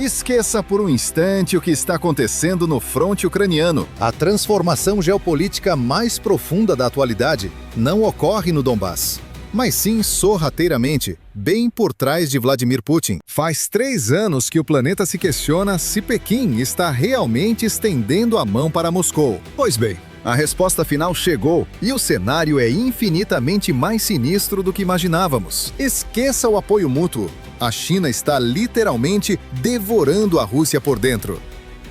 Esqueça por um instante o que está acontecendo no fronte ucraniano. A transformação geopolítica mais profunda da atualidade não ocorre no Donbass, mas sim sorrateiramente, bem por trás de Vladimir Putin. Faz 3 anos que o planeta se questiona se Pequim está realmente estendendo a mão para Moscou. Pois bem, a resposta final chegou e o cenário é infinitamente mais sinistro do que imaginávamos. Esqueça o apoio mútuo. A China está literalmente devorando a Rússia por dentro.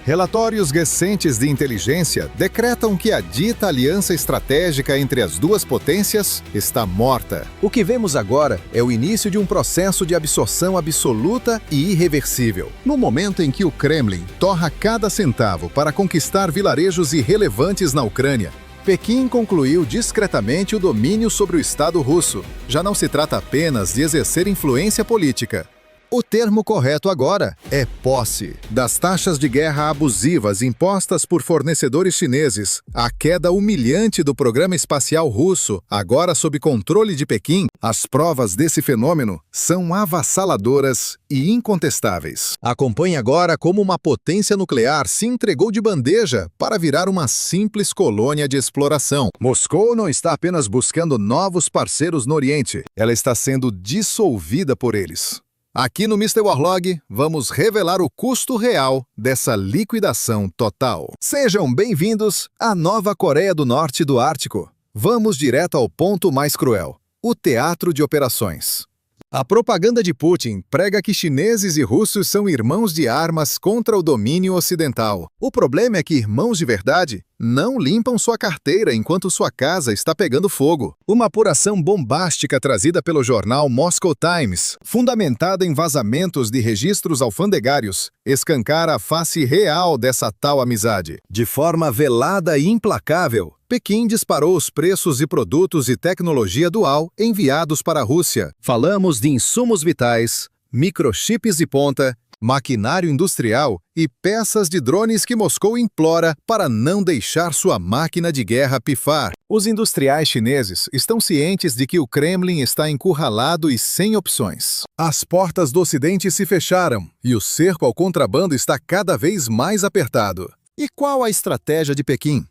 Relatórios recentes de inteligência decretam que a dita aliança estratégica entre as duas potências está morta. O que vemos agora é o início de um processo de absorção absoluta e irreversível. No momento em que o Kremlin torra cada centavo para conquistar vilarejos irrelevantes na Ucrânia, Pequim concluiu discretamente o domínio sobre o Estado russo. Já não se trata apenas de exercer influência política. O termo correto agora é posse. Das taxas de guerra abusivas impostas por fornecedores chineses, à queda humilhante do programa espacial russo, agora sob controle de Pequim, as provas desse fenômeno são avassaladoras e incontestáveis. Acompanhe agora como uma potência nuclear se entregou de bandeja para virar uma simples colônia de exploração. Moscou não está apenas buscando novos parceiros no Oriente, ela está sendo dissolvida por eles. Aqui no Mr. Warlog, vamos revelar o custo real dessa liquidação total. Sejam bem-vindos à Nova Coreia do Norte do Ártico. Vamos direto ao ponto mais cruel: o teatro de operações. A propaganda de Putin prega que chineses e russos são irmãos de armas contra o domínio ocidental. O problema é que irmãos de verdade não limpam sua carteira enquanto sua casa está pegando fogo. Uma apuração bombástica trazida pelo jornal Moscow Times, fundamentada em vazamentos de registros alfandegários, escancara a face real dessa tal amizade. De forma velada e implacável, Pequim disparou os preços de produtos e tecnologia dual enviados para a Rússia. Falamos de insumos vitais, microchips de ponta, maquinário industrial e peças de drones que Moscou implora para não deixar sua máquina de guerra pifar. Os industriais chineses estão cientes de que o Kremlin está encurralado e sem opções. As portas do Ocidente se fecharam e o cerco ao contrabando está cada vez mais apertado. E qual a estratégia de Pequim?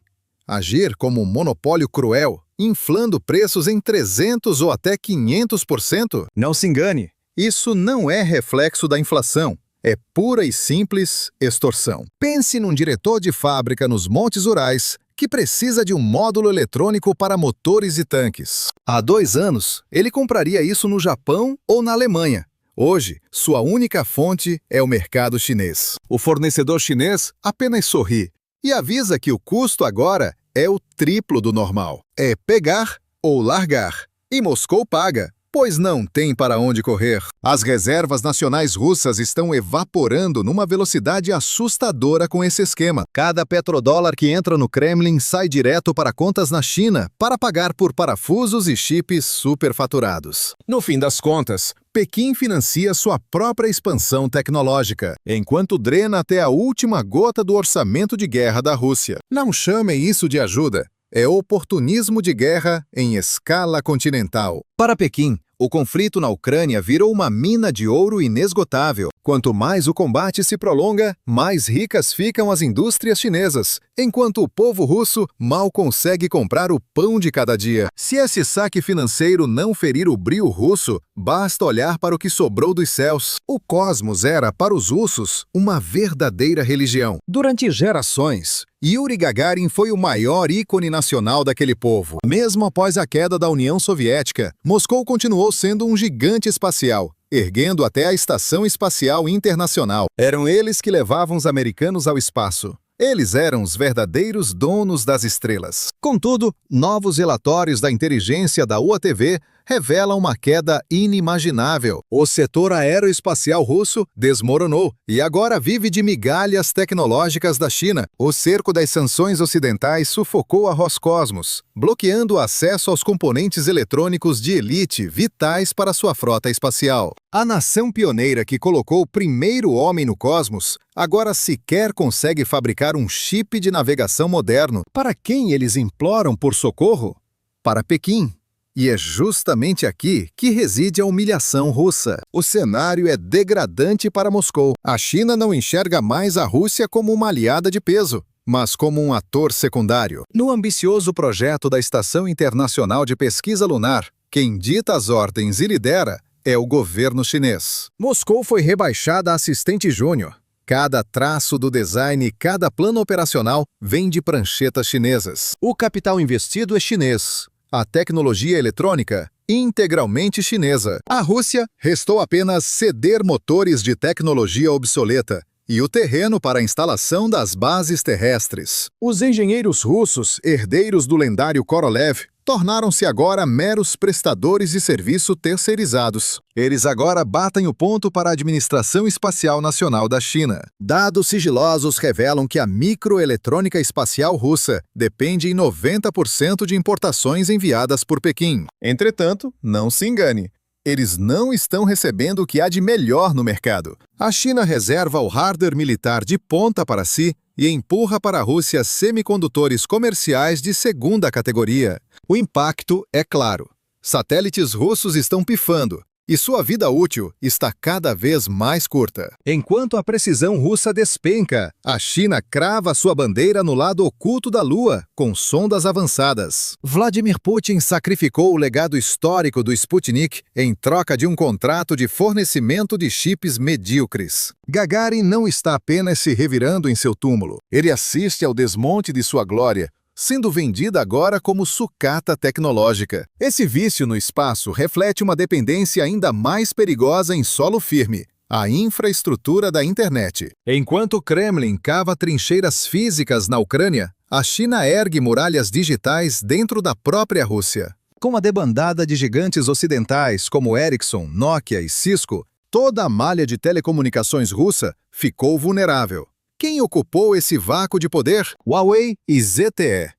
Agir como um monopólio cruel, inflando preços em 300% ou até 500%? Não se engane, isso não é reflexo da inflação. É pura e simples extorsão. Pense num diretor de fábrica nos Montes Urais que precisa de um módulo eletrônico para motores e tanques. Há 2 anos, ele compraria isso no Japão ou na Alemanha. Hoje, sua única fonte é o mercado chinês. O fornecedor chinês apenas sorri e avisa que o custo agora é o triplo do normal. É pegar ou largar. E Moscou paga, pois não tem para onde correr. As reservas nacionais russas estão evaporando numa velocidade assustadora com esse esquema. Cada petrodólar que entra no Kremlin sai direto para contas na China para pagar por parafusos e chips superfaturados. No fim das contas, Pequim financia sua própria expansão tecnológica, enquanto drena até a última gota do orçamento de guerra da Rússia. Não chamem isso de ajuda. É oportunismo de guerra em escala continental. Para Pequim, o conflito na Ucrânia virou uma mina de ouro inesgotável. Quanto mais o combate se prolonga, mais ricas ficam as indústrias chinesas, enquanto o povo russo mal consegue comprar o pão de cada dia. Se esse saque financeiro não ferir o brio russo, basta olhar para o que sobrou dos céus. O cosmos era, para os russos, uma verdadeira religião. Durante gerações, Yuri Gagarin foi o maior ícone nacional daquele povo. Mesmo após a queda da União Soviética, Moscou continuou sendo um gigante espacial, erguendo até a Estação Espacial Internacional. Eram eles que levavam os americanos ao espaço. Eles eram os verdadeiros donos das estrelas. Contudo, novos relatórios da inteligência da UATV revelam uma queda inimaginável. O setor aeroespacial russo desmoronou e agora vive de migalhas tecnológicas da China. O cerco das sanções ocidentais sufocou a Roscosmos, bloqueando o acesso aos componentes eletrônicos de elite vitais para sua frota espacial. A nação pioneira que colocou o primeiro homem no cosmos agora sequer consegue fabricar um chip de navegação moderno. Para quem eles imploram por socorro? Para Pequim. E é justamente aqui que reside a humilhação russa. O cenário é degradante para Moscou. A China não enxerga mais a Rússia como uma aliada de peso, mas como um ator secundário. No ambicioso projeto da Estação Internacional de Pesquisa Lunar, quem dita as ordens e lidera é o governo chinês. Moscou foi rebaixada a assistente júnior. Cada traço do design e cada plano operacional vem de pranchetas chinesas. O capital investido é chinês. A tecnologia eletrônica, integralmente chinesa. A Rússia restou apenas ceder motores de tecnologia obsoleta e o terreno para a instalação das bases terrestres. Os engenheiros russos, herdeiros do lendário Korolev, tornaram-se agora meros prestadores de serviço terceirizados. Eles agora batem o ponto para a Administração Espacial Nacional da China. Dados sigilosos revelam que a microeletrônica espacial russa depende em 90% de importações enviadas por Pequim. Entretanto, não se engane. Eles não estão recebendo o que há de melhor no mercado. A China reserva o hardware militar de ponta para si e empurra para a Rússia semicondutores comerciais de segunda categoria. O impacto é claro. Satélites russos estão pifando e sua vida útil está cada vez mais curta. Enquanto a precisão russa despenca, a China crava sua bandeira no lado oculto da Lua, com sondas avançadas. Vladimir Putin sacrificou o legado histórico do Sputnik em troca de um contrato de fornecimento de chips medíocres. Gagarin não está apenas se revirando em seu túmulo. Ele assiste ao desmonte de sua glória, sendo vendida agora como sucata tecnológica. Esse vício no espaço reflete uma dependência ainda mais perigosa em solo firme, a infraestrutura da internet. Enquanto o Kremlin cava trincheiras físicas na Ucrânia, a China ergue muralhas digitais dentro da própria Rússia. Com a debandada de gigantes ocidentais como Ericsson, Nokia e Cisco, toda a malha de telecomunicações russa ficou vulnerável. Quem ocupou esse vácuo de poder? Huawei e ZTE.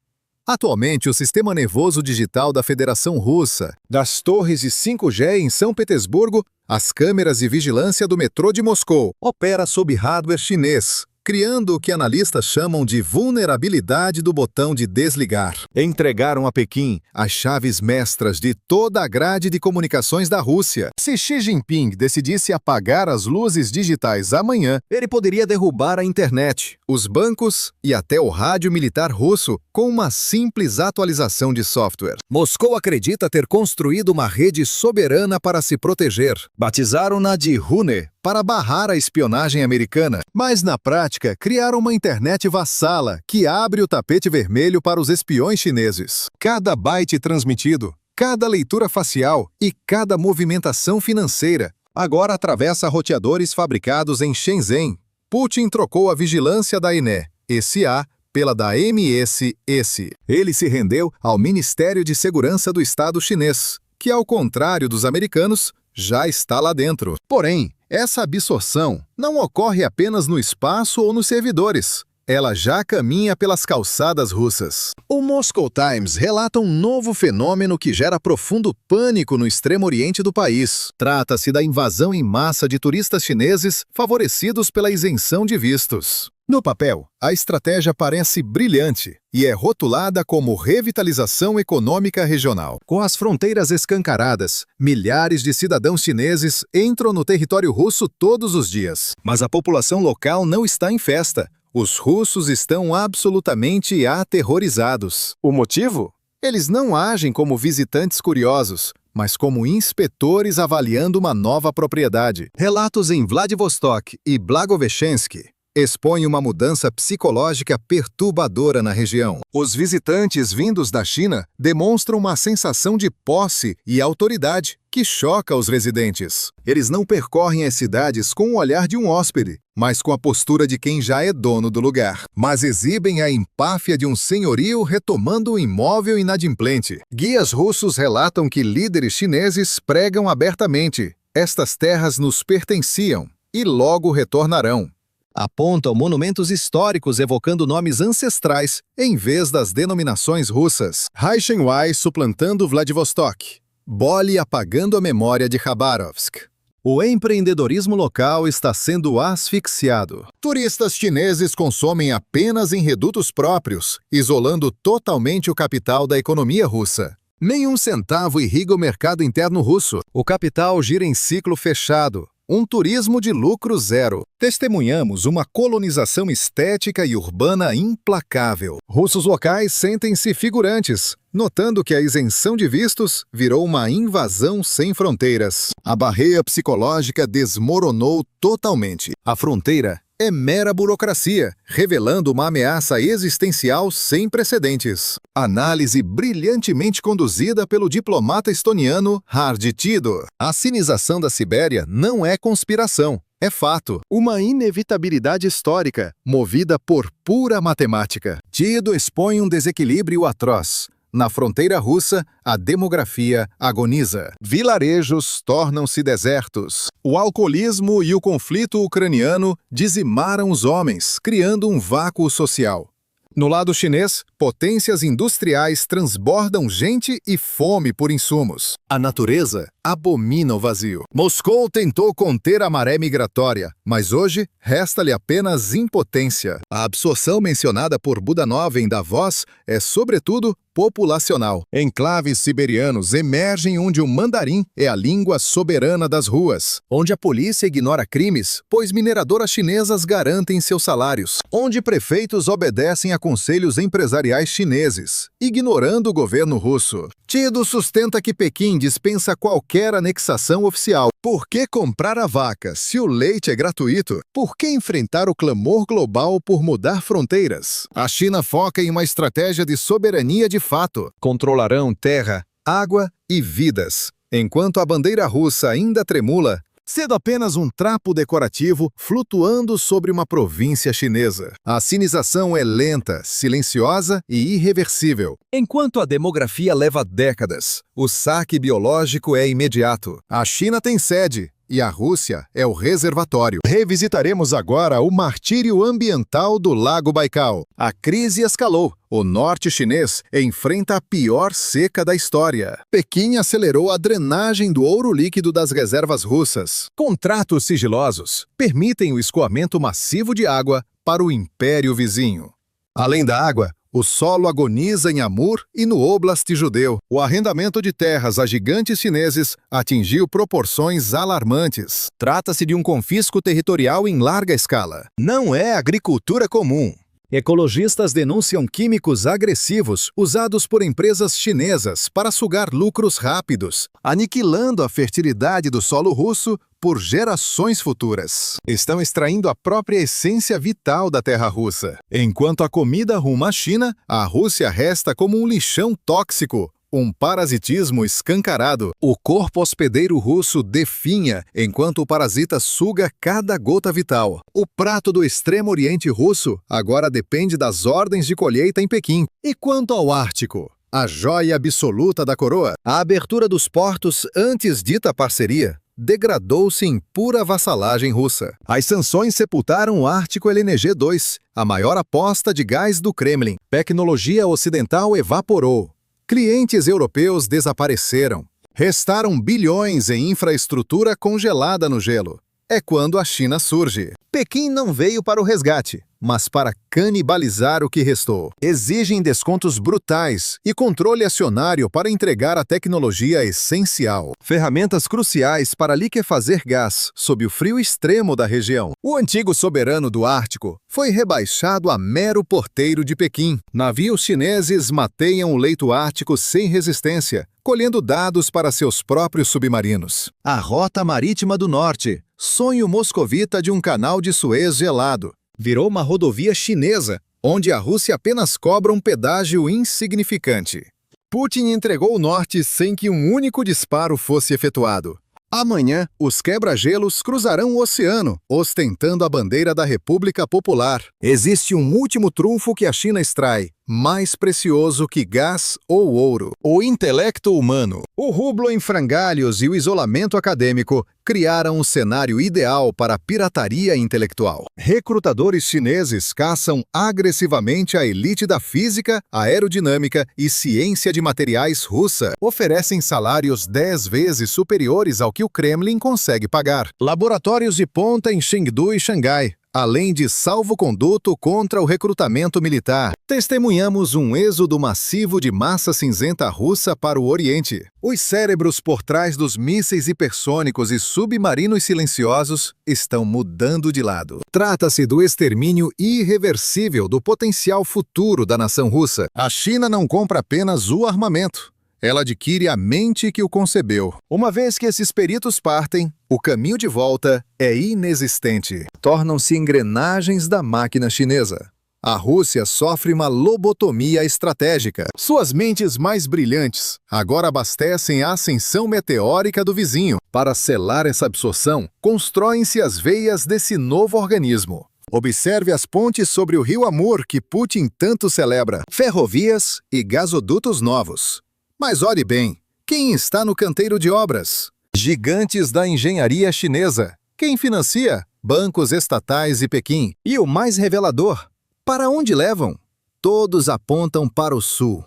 Atualmente, o sistema nervoso digital da Federação Russa, das torres de 5G em São Petersburgo, às câmeras de vigilância do metrô de Moscou, opera sob hardware chinês, criando o que analistas chamam de vulnerabilidade do botão de desligar. Entregaram a Pequim as chaves mestras de toda a grade de comunicações da Rússia. Se Xi Jinping decidisse apagar as luzes digitais amanhã, ele poderia derrubar a internet, os bancos e até o rádio militar russo com uma simples atualização de software. Moscou acredita ter construído uma rede soberana para se proteger. Batizaram-na de Rune, para barrar a espionagem americana, mas na prática criaram uma internet vassala que abre o tapete vermelho para os espiões chineses. Cada byte transmitido, cada leitura facial e cada movimentação financeira agora atravessa roteadores fabricados em Shenzhen. Putin trocou a vigilância da INE, SA, pela da MSS. Ele se rendeu ao Ministério de Segurança do Estado chinês, que, ao contrário dos americanos, já está lá dentro. Porém, essa absorção não ocorre apenas no espaço ou nos servidores. Ela já caminha pelas calçadas russas. O Moscow Times relata um novo fenômeno que gera profundo pânico no extremo oriente do país. Trata-se da invasão em massa de turistas chineses favorecidos pela isenção de vistos. No papel, a estratégia parece brilhante e é rotulada como revitalização econômica regional. Com as fronteiras escancaradas, milhares de cidadãos chineses entram no território russo todos os dias. Mas a população local não está em festa. Os russos estão absolutamente aterrorizados. O motivo? Eles não agem como visitantes curiosos, mas como inspetores avaliando uma nova propriedade. Relatos em Vladivostok e Blagoveshchensk expõe uma mudança psicológica perturbadora na região. Os visitantes vindos da China demonstram uma sensação de posse e autoridade que choca os residentes. Eles não percorrem as cidades com o olhar de um hóspede, mas com a postura de quem já é dono do lugar. Mas exibem a empáfia de um senhorio retomando um imóvel inadimplente. Guias russos relatam que líderes chineses pregam abertamente: estas terras nos pertenciam e logo retornarão. Apontam monumentos históricos evocando nomes ancestrais em vez das denominações russas. Reichenwai suplantando Vladivostok. Boli apagando a memória de Khabarovsk. O empreendedorismo local está sendo asfixiado. Turistas chineses consomem apenas em redutos próprios, isolando totalmente o capital da economia russa. Nenhum centavo irriga o mercado interno russo. O capital gira em ciclo fechado. Um turismo de lucro zero. Testemunhamos uma colonização estética e urbana implacável. Russos locais sentem-se figurantes, notando que a isenção de vistos virou uma invasão sem fronteiras. A barreira psicológica desmoronou totalmente. A fronteira é mera burocracia, revelando uma ameaça existencial sem precedentes. Análise brilhantemente conduzida pelo diplomata estoniano Hardi Tido. A sinização da Sibéria não é conspiração, é fato. Uma inevitabilidade histórica, movida por pura matemática. Tido expõe um desequilíbrio atroz. Na fronteira russa, a demografia agoniza. Vilarejos tornam-se desertos. O alcoolismo e o conflito ucraniano dizimaram os homens, criando um vácuo social. No lado chinês, potências industriais transbordam gente e fome por insumos. A natureza abomina o vazio. Moscou tentou conter a maré migratória, mas hoje resta-lhe apenas impotência. A absorção mencionada por Budanov em Davos é, sobretudo, populacional. Enclaves siberianos emergem onde o mandarim é a língua soberana das ruas, onde a polícia ignora crimes, pois mineradoras chinesas garantem seus salários, onde prefeitos obedecem a conselhos empresariais chineses, ignorando o governo russo. Tido sustenta que Pequim dispensa qualquer anexação oficial. Por que comprar a vaca se o leite é gratuito? Por que enfrentar o clamor global por mudar fronteiras? A China foca em uma estratégia de soberania de fato. Controlarão terra, água e vidas. Enquanto a bandeira russa ainda tremula, sendo apenas um trapo decorativo flutuando sobre uma província chinesa. A sinização é lenta, silenciosa e irreversível. Enquanto a demografia leva décadas, o saque biológico é imediato. A China tem sede e a Rússia é o reservatório. Revisitaremos agora o martírio ambiental do Lago Baikal. A crise escalou. O norte chinês enfrenta a pior seca da história. Pequim acelerou a drenagem do ouro líquido das reservas russas. Contratos sigilosos permitem o escoamento massivo de água para o império vizinho. Além da água, o solo agoniza em Amur e no Oblast judeu. O arrendamento de terras a gigantes chineses atingiu proporções alarmantes. Trata-se de um confisco territorial em larga escala. Não é agricultura comum. Ecologistas denunciam químicos agressivos usados por empresas chinesas para sugar lucros rápidos, aniquilando a fertilidade do solo russo por gerações futuras. Estão extraindo a própria essência vital da terra russa. Enquanto a comida ruma à China, a Rússia resta como um lixão tóxico, um parasitismo escancarado. O corpo hospedeiro russo definha, enquanto o parasita suga cada gota vital. O prato do Extremo Oriente russo agora depende das ordens de colheita em Pequim. E quanto ao Ártico? A joia absoluta da coroa? A abertura dos portos antes dita parceria degradou-se em pura vassalagem russa. As sanções sepultaram o Ártico LNG-2, a maior aposta de gás do Kremlin. Tecnologia ocidental evaporou. Clientes europeus desapareceram. Restaram bilhões em infraestrutura congelada no gelo. É quando a China surge. Pequim não veio para o resgate, mas para canibalizar o que restou. Exigem descontos brutais e controle acionário para entregar a tecnologia essencial. Ferramentas cruciais para liquefazer gás sob o frio extremo da região. O antigo soberano do Ártico foi rebaixado a mero porteiro de Pequim. Navios chineses mateiam o leito ártico sem resistência, colhendo dados para seus próprios submarinos. A Rota Marítima do Norte, sonho moscovita de um canal de Suez gelado, virou uma rodovia chinesa, onde a Rússia apenas cobra um pedágio insignificante. Putin entregou o norte sem que um único disparo fosse efetuado. Amanhã, os quebra-gelos cruzarão o oceano, ostentando a bandeira da República Popular. Existe um último trunfo que a China extrai, mais precioso que gás ou ouro: o intelecto humano. O rublo em frangalhos e o isolamento acadêmico criaram um cenário ideal para a pirataria intelectual. Recrutadores chineses caçam agressivamente a elite da física, aerodinâmica e ciência de materiais russa. Oferecem salários 10 vezes superiores ao que o Kremlin consegue pagar. Laboratórios de ponta em Chengdu e Xangai além de salvo-conduto contra o recrutamento militar. Testemunhamos um êxodo massivo de massa cinzenta russa para o Oriente. Os cérebros por trás dos mísseis hipersônicos e submarinos silenciosos estão mudando de lado. Trata-se do extermínio irreversível do potencial futuro da nação russa. A China não compra apenas o armamento. Ela adquire a mente que o concebeu. Uma vez que esses peritos partem, o caminho de volta é inexistente. Tornam-se engrenagens da máquina chinesa. A Rússia sofre uma lobotomia estratégica. Suas mentes mais brilhantes agora abastecem a ascensão meteórica do vizinho. Para selar essa absorção, constroem-se as veias desse novo organismo. Observe as pontes sobre o rio Amur que Putin tanto celebra, ferrovias e gasodutos novos. Mas olhe bem, quem está no canteiro de obras? Gigantes da engenharia chinesa. Quem financia? Bancos estatais e Pequim. E o mais revelador, para onde levam? Todos apontam para o sul.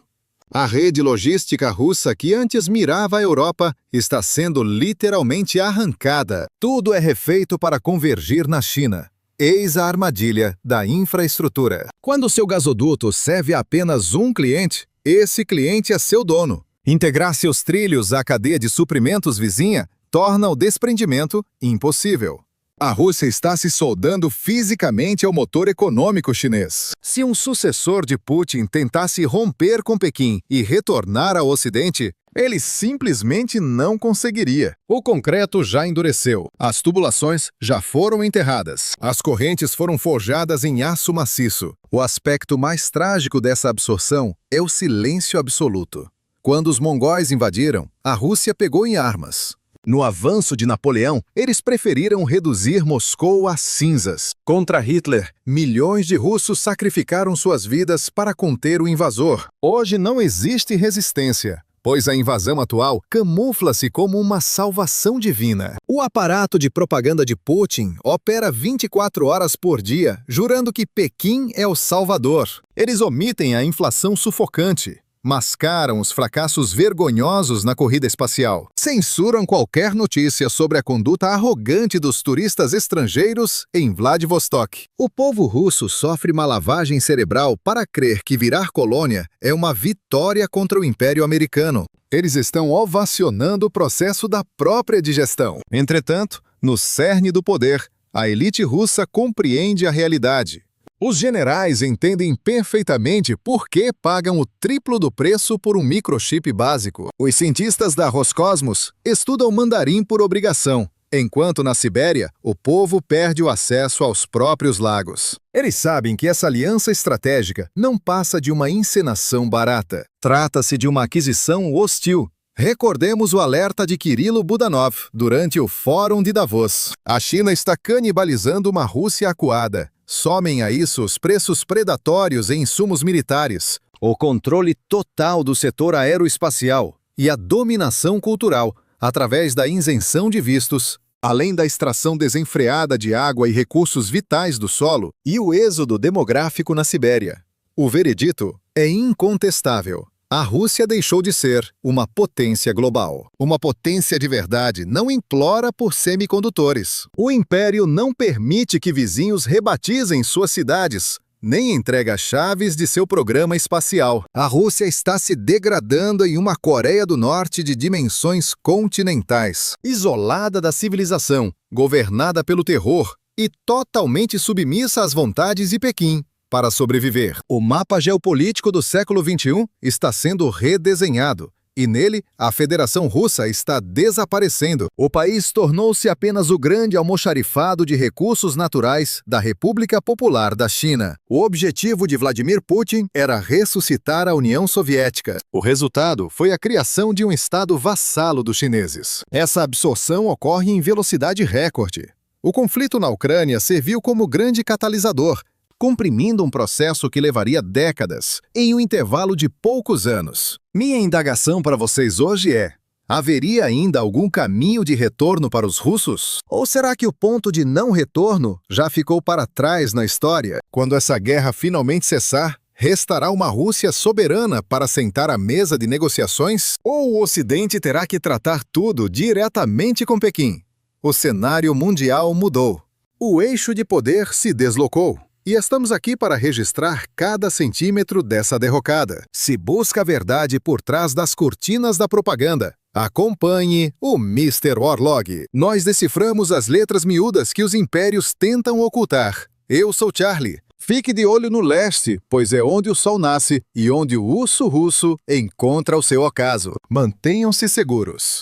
A rede logística russa que antes mirava a Europa está sendo literalmente arrancada. Tudo é refeito para convergir na China. Eis a armadilha da infraestrutura. Quando seu gasoduto serve a apenas um cliente, esse cliente é seu dono. Integrar seus trilhos à cadeia de suprimentos vizinha torna o desprendimento impossível. A Rússia está se soldando fisicamente ao motor econômico chinês. Se um sucessor de Putin tentasse romper com Pequim e retornar ao Ocidente, ele simplesmente não conseguiria. O concreto já endureceu. As tubulações já foram enterradas. As correntes foram forjadas em aço maciço. O aspecto mais trágico dessa absorção é o silêncio absoluto. Quando os mongóis invadiram, a Rússia pegou em armas. No avanço de Napoleão, eles preferiram reduzir Moscou a cinzas. Contra Hitler, milhões de russos sacrificaram suas vidas para conter o invasor. Hoje não existe resistência, pois a invasão atual camufla-se como uma salvação divina. O aparato de propaganda de Putin opera 24 horas por dia, jurando que Pequim é o salvador. Eles omitem a inflação sufocante. Mascaram os fracassos vergonhosos na corrida espacial. Censuram qualquer notícia sobre a conduta arrogante dos turistas estrangeiros em Vladivostok. O povo russo sofre uma lavagem cerebral para crer que virar colônia é uma vitória contra o Império Americano. Eles estão ovacionando o processo da própria digestão. Entretanto, no cerne do poder, a elite russa compreende a realidade. Os generais entendem perfeitamente por que pagam o triplo do preço por um microchip básico. Os cientistas da Roscosmos estudam mandarim por obrigação, enquanto na Sibéria o povo perde o acesso aos próprios lagos. Eles sabem que essa aliança estratégica não passa de uma encenação barata. Trata-se de uma aquisição hostil. Recordemos o alerta de Kirilo Budanov durante o Fórum de Davos. A China está canibalizando uma Rússia acuada. Somem a isso os preços predatórios em insumos militares, o controle total do setor aeroespacial e a dominação cultural através da isenção de vistos, além da extração desenfreada de água e recursos vitais do solo e o êxodo demográfico na Sibéria. O veredito é incontestável. A Rússia deixou de ser uma potência global. Uma potência de verdade não implora por semicondutores. O império não permite que vizinhos rebatizem suas cidades, nem entrega chaves de seu programa espacial. A Rússia está se degradando em uma Coreia do Norte de dimensões continentais, isolada da civilização, governada pelo terror e totalmente submissa às vontades de Pequim. Para sobreviver, o mapa geopolítico do século XXI está sendo redesenhado, e nele a Federação Russa está desaparecendo. O país tornou-se apenas o grande almoxarifado de recursos naturais da República Popular da China. O objetivo de Vladimir Putin era ressuscitar a União Soviética. O resultado foi a criação de um estado vassalo dos chineses. Essa absorção ocorre em velocidade recorde. O conflito na Ucrânia serviu como grande catalisador, comprimindo um processo que levaria décadas, em um intervalo de poucos anos. Minha indagação para vocês hoje é: haveria ainda algum caminho de retorno para os russos? Ou será que o ponto de não retorno já ficou para trás na história? Quando essa guerra finalmente cessar, restará uma Rússia soberana para sentar à mesa de negociações? Ou o Ocidente terá que tratar tudo diretamente com Pequim? O cenário mundial mudou. O eixo de poder se deslocou. E estamos aqui para registrar cada centímetro dessa derrocada. Se busca a verdade por trás das cortinas da propaganda. Acompanhe o Mr. Orlog. Nós deciframos as letras miúdas que os impérios tentam ocultar. Eu sou Charlie. Fique de olho no leste, pois é onde o sol nasce e onde o urso russo encontra o seu ocaso. Mantenham-se seguros.